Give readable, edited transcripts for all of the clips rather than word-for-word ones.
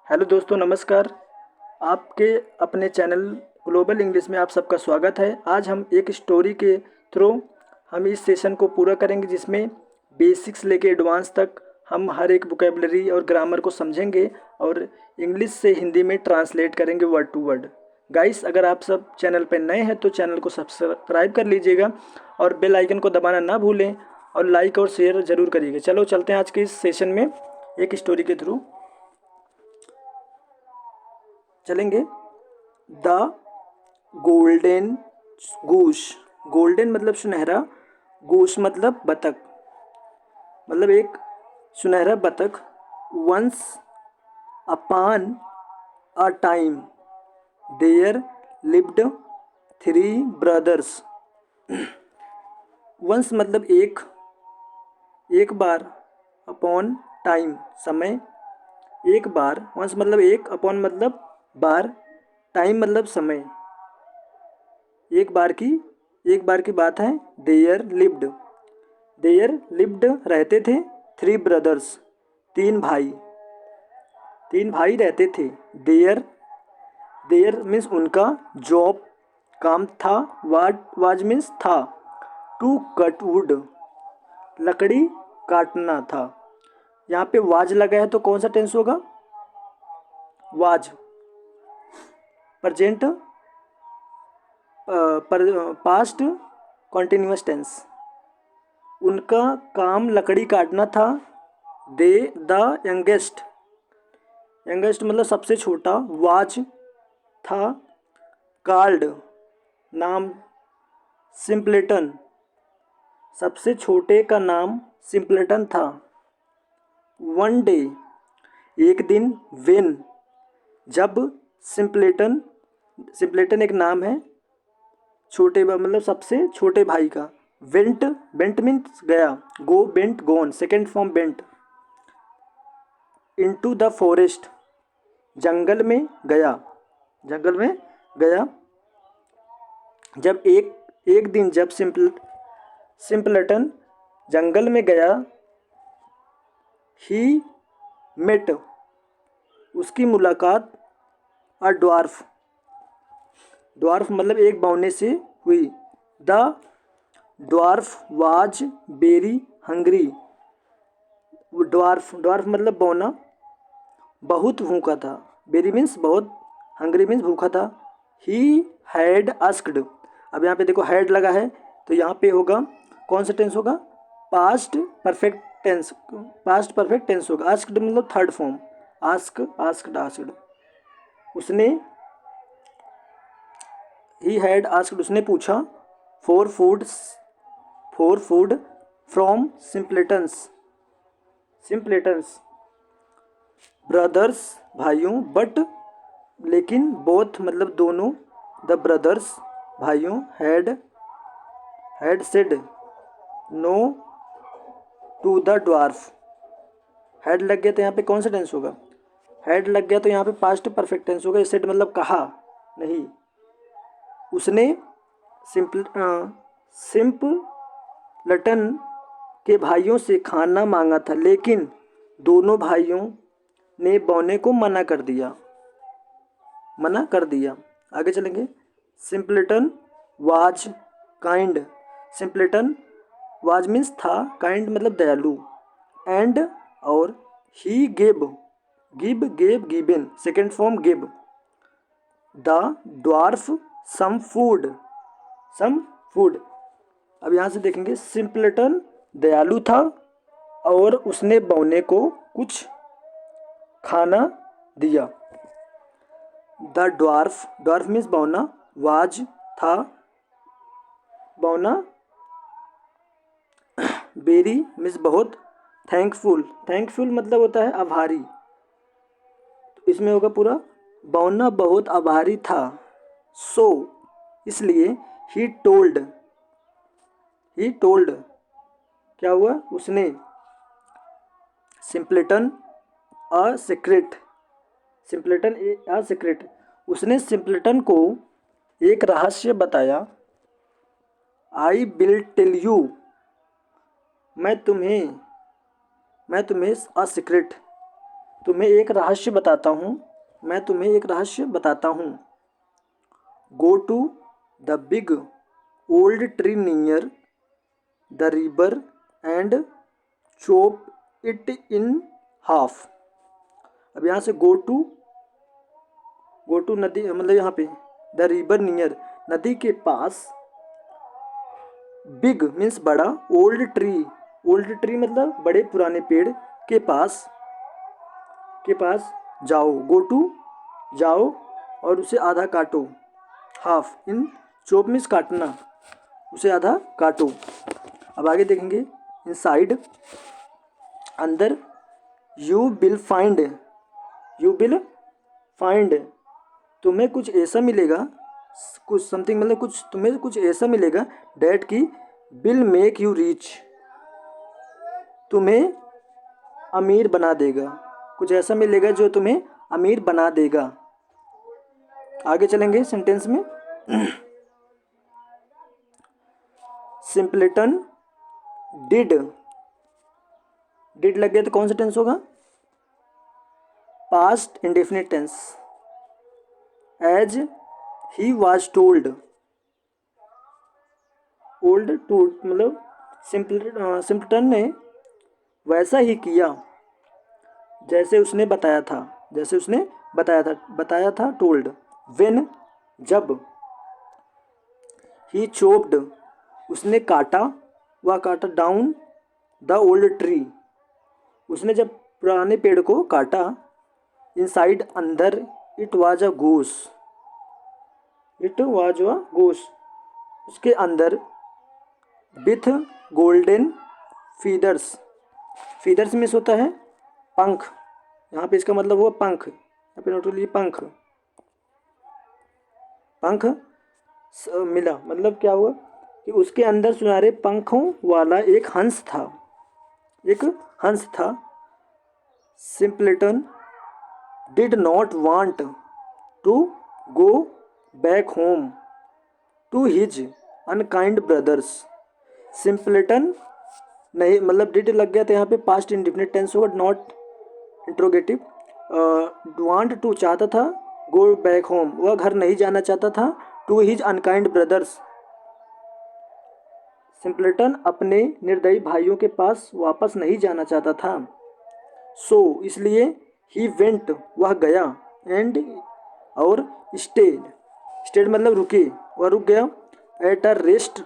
Hello दोस्तों, नमस्कार। आपके अपने चैनल ग्लोबल इंग्लिश में आप सबका स्वागत है। आज हम एक स्टोरी के थ्रू हम इस सेशन को पूरा करेंगे, जिसमें बेसिक्स लेके एडवांस तक हम हर एक वोकेबलरी और ग्रामर को समझेंगे और इंग्लिश से हिंदी में ट्रांसलेट करेंगे वर्ड टू वर्ड। गाइस, अगर आप सब चैनल पर नए हैं तो चैनल को सब्सक्राइब कर लीजिएगा और बेल आइकन को दबाना ना भूलें और लाइक और शेयर ज़रूर करिएगा। चलो चलते हैं आज के इस सेशन में एक स्टोरी के थ्रू चलेंगे। The golden goose. गोल्डन मतलब सुनहरा, गूस मतलब बतख, मतलब एक सुनहरा बतख। Once upon a time there lived three brothers. Once मतलब एक बार, अपॉन टाइम समय, एक बार। वंस मतलब एक, अपॉन मतलब बार, टाइम मतलब समय। एक बार की बात है। देयर लिव्ड रहते थे। थ्री ब्रदर्स तीन भाई रहते थे। देयर मीन्स उनका, जॉब काम था, वाज मीन्स था, टू कट वुड लकड़ी काटना था। यहाँ पे वाज लगा है तो कौन सा टेंस होगा? Was. Present past continuous tense. उनका काम लकड़ी काटना था। दे द यंगेस्ट मतलब सबसे छोटा, वाज था, कार्ड नाम, सिम्पलेटन सबसे छोटे का नाम सिम्पलेटन था। वन डे एक दिन, वेन जब, सिम्पलेटन एक नाम है छोटे मतलब सबसे छोटे भाई का। बेंट मीन्स गया, go bent gone, second form bent. Into the forest जंगल में गया, जब एक दिन जब सिम्पलटन जंगल में गया। ही मेट उसकी मुलाकात अ ड्वार्फ मतलब एक बौने से हुई। The dwarf was very hungry. Dwarf मतलब बौना, बहुत भूखा था। वेरी मीन्स बहुत, हंग्री मीन्स भूखा था। ही हैड आस्क्ड। अब यहाँ पे देखो हैड लगा है तो यहाँ पे होगा कौन सा टेंस होगा? पास्ट परफेक्ट टेंस होगा। आस्क्ड मतलब थर्ड फॉर्म, आस्क्ड। उसने, ही हैड आस्क्ड उसने पूछा, for food from simpletons brothers भाइयों, बट लेकिन, बोथ मतलब दोनों, द ब्रदर्स भाइयों, had said no to the dwarf. Had लग गया तो यहाँ पे कौन सा टेंस होगा? हैड लग गया तो यहाँ पे पास्ट परफेक्ट टेंस होगा। सेड मतलब कहा नहीं। उसने सिम्पलटन के भाइयों से खाना मांगा था, लेकिन दोनों भाइयों ने बौने को मना कर दिया। आगे चलेंगे। Simpleton was kind. Simpleton was means था, काइंड मतलब दयालु, एंड और he given second form give the dwarf some food. अब यहाँ से देखेंगे, सिम्पलटन दयालु था और उसने बौने को कुछ खाना दिया। द ड्वार्फ मीन्स बौना, वाज था, बौना, वेरी मीन्स बहुत, थैंकफुल मतलब होता है आभारी, तो इसमें होगा पूरा बौना बहुत आभारी था। सो इसलिए ही टोल्ड क्या हुआ? उसने सिम्पलेटन अ सीक्रेट उसने सिम्पलेटन को एक रहस्य बताया। आई विल टेल यू मैं तुम्हें अ सीक्रेट तुम्हें एक रहस्य बताता हूँ, मैं तुम्हें एक रहस्य बताता हूँ। Go to the big old tree near the river and chop it in half. अब यहाँ से गो टू नदी मतलब यहाँ पे द रिवर नियर नदी के पास, बिग मीन्स बड़ा, ओल्ड ट्री मतलब बड़े पुराने पेड़ के पास जाओ। गो टू जाओ और उसे आधा काटो। हाफ इन चॉप मीन्स काटना, उसे आधा काटो। अब आगे देखेंगे इनसाइड अंदर, यू विल फाइंड तुम्हें कुछ ऐसा मिलेगा, कुछ समथिंग मतलब कुछ, तुम्हें कुछ ऐसा मिलेगा डैट की विल मेक यू रिच, तुम्हें अमीर बना देगा। कुछ ऐसा मिलेगा जो तुम्हें अमीर बना देगा। आगे चलेंगे सेंटेंस में। सिंपलेटन डिड लग गया तो कौन सा टेंस होगा? Past indefinite tense. As he was told, old to मतलब सिंपलटन ने वैसा ही किया जैसे उसने बताया था, टोल्ड। व्हेन जब, ही चोप्ड उसने काटा, डाउन द ओल्ड ट्री उसने जब पुराने पेड़ को काटा, इनसाइड अंदर, इट वाज अ गोस उसके अंदर, विथ गोल्डन फीदर्स मीन्स होता है पंख, यहाँ पे इसका मतलब हुआ पंख, यहाँ पे नोट लीजिए पंख मिला, मतलब क्या हुआ कि उसके अंदर सुनहरे पंखों वाला एक हंस था। Simpleton did not want to go back home to his unkind brothers. Simpleton नहीं मतलब डिड लग गया तो यहाँ पे पास्ट इंडिफिनिट टेंस होगा, नॉट इंट्रोगेटिव। वांट टू चाहता था, गो बैक होम वह घर नहीं जाना चाहता था, टू हिज अनकाइंड ब्रदर्स सिंपलेटन अपने निर्दयी भाइयों के पास वापस नहीं जाना चाहता था। सो इसलिए, ही वेंट वह गया, एंड और स्टेड मतलब रुके, वह रुक गया, एट अ रेस्ट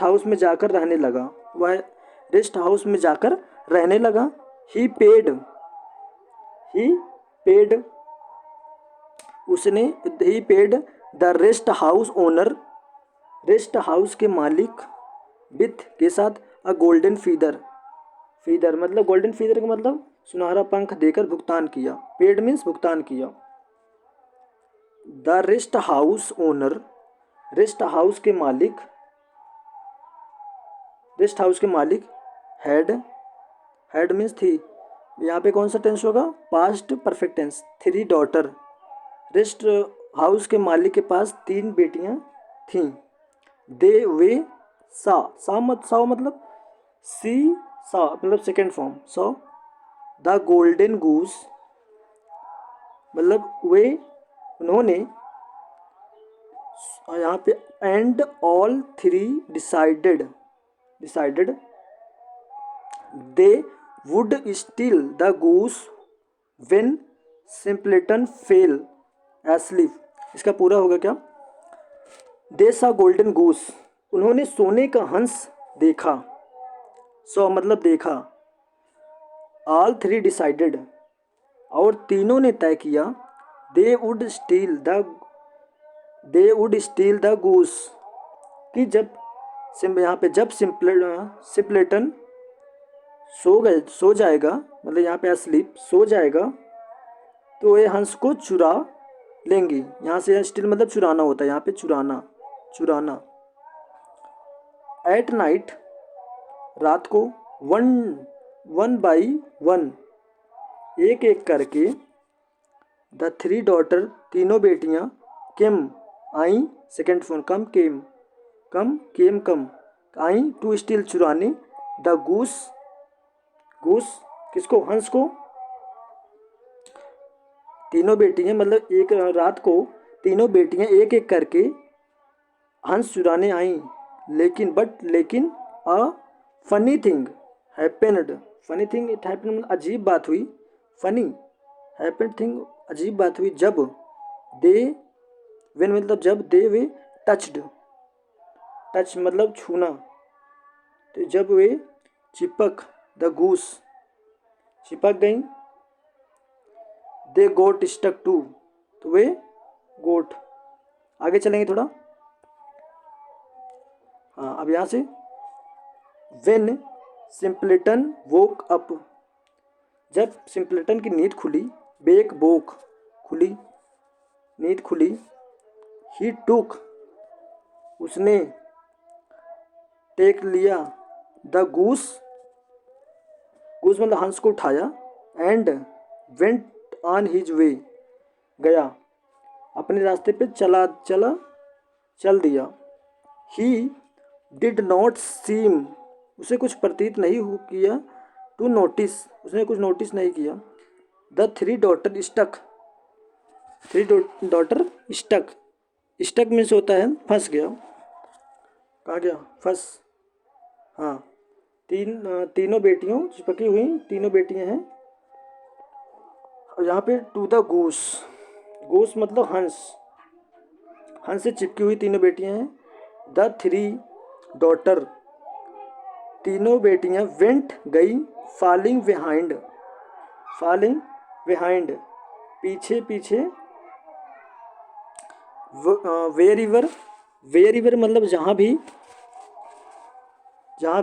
हाउस में जाकर रहने लगा, वह रेस्ट हाउस में जाकर रहने लगा। ही पेड द रेस्ट हाउस के मालिक विथ के साथ अ गोल्डन फीदर मतलब गोल्डन फीदर का मतलब सुनहरा पंख देकर भुगतान किया। पेड मीन्स भुगतान किया। The rest house owner rest house के मालिक हैड मीन्स थी, यहाँ पे कौन सा टेंस होगा? Past perfect tense. 3 daughter rest house के मालिक के पास 3 बेटियां थीं। दे वे सा मतलब second form. So the golden goose मतलब वे उन्होंने, यहाँ पे and all 3 decided they would steal the goose when simpleton fell asleep. इसका पूरा होगा क्या? दे सा गोल्डन गूस उन्होंने सोने का हंस देखा, सो मतलब देखा। ऑल 3 डिसाइडेड और तीनों ने तय किया, दे वुड स्टील द गूस कि जब यहाँ पे जब सिंपलेटन सो जाएगा मतलब यहाँ पे स्लीप सो जाएगा, तो ये हंस को चुरा लेंगी। यहाँ से स्टील मतलब चुराना होता है, यहाँ पे चुराना। एट नाइट रात को, वन बाई वन एक एक करके, द 3 डॉटर तीनों बेटियां, came I second form come I to steal चुराने, द गूस किसको? हंस को। तीनों बेटियां मतलब एक रात को तीनों बेटियां एक एक करके हंस चुराने आईं, लेकिन a funny thing happened. Funny thing it happened, अजीब बात हुई। फनी हैपेंड थिंग, अजीब बात हुई जब दे वेन मतलब जब दे वे टच्ड। टच मतलब छूना। तो जब वे चिपक द गूस चिपक गई, दे गोट स्टक टू, तो वे गोट। आगे चलेंगे थोड़ा। हाँ, अब यहाँ से वेन सिंपलेटन वोक अप, जब सिंपलेटन की नींद खुली, बेक बोक खुली, नींद खुली, ही टूक उसने, टेक लिया, द गूस गूस मतलब हंस को उठाया, and went on his way गया, अपने रास्ते पे चल दिया। ही डिड नॉट सीम उसे कुछ प्रतीत नहीं किया, टू नोटिस उसने कुछ नोटिस नहीं किया, the three daughter stuck three daughter stuck stuck means होता है फंस गया। कहाँ गया? फंस। हाँ, तीनों बेटियों चिपकी हुई तीनों बेटियां हैं। और यहाँ पे टू द गूस, गूस मतलब हंस, हंस से चिपकी हुई तीनों बेटियां हैं। द थ्री डॉटर तीनों बेटियां वेंट गई, फॉलिंग बिहाइंड पीछे पीछे, वेयर मतलब जहाँ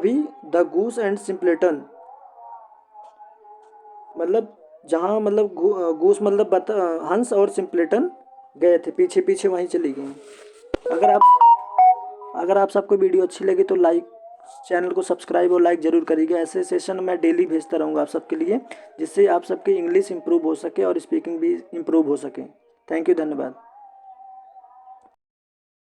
भी द गूस एंड सिंपलेटन मतलब जहाँ मतलब गूस मतलब हंस और सिंपलेटन गए थे पीछे पीछे वहीं चली गई। अगर आप सबको वीडियो अच्छी लगी तो चैनल को सब्सक्राइब और लाइक ज़रूर करिएगा। ऐसे सेशन मैं डेली भेजता रहूँगा आप सबके लिए, जिससे आप सबके इंग्लिश इंप्रूव हो सके और स्पीकिंग भी इंप्रूव हो सके। थैंक यू, धन्यवाद।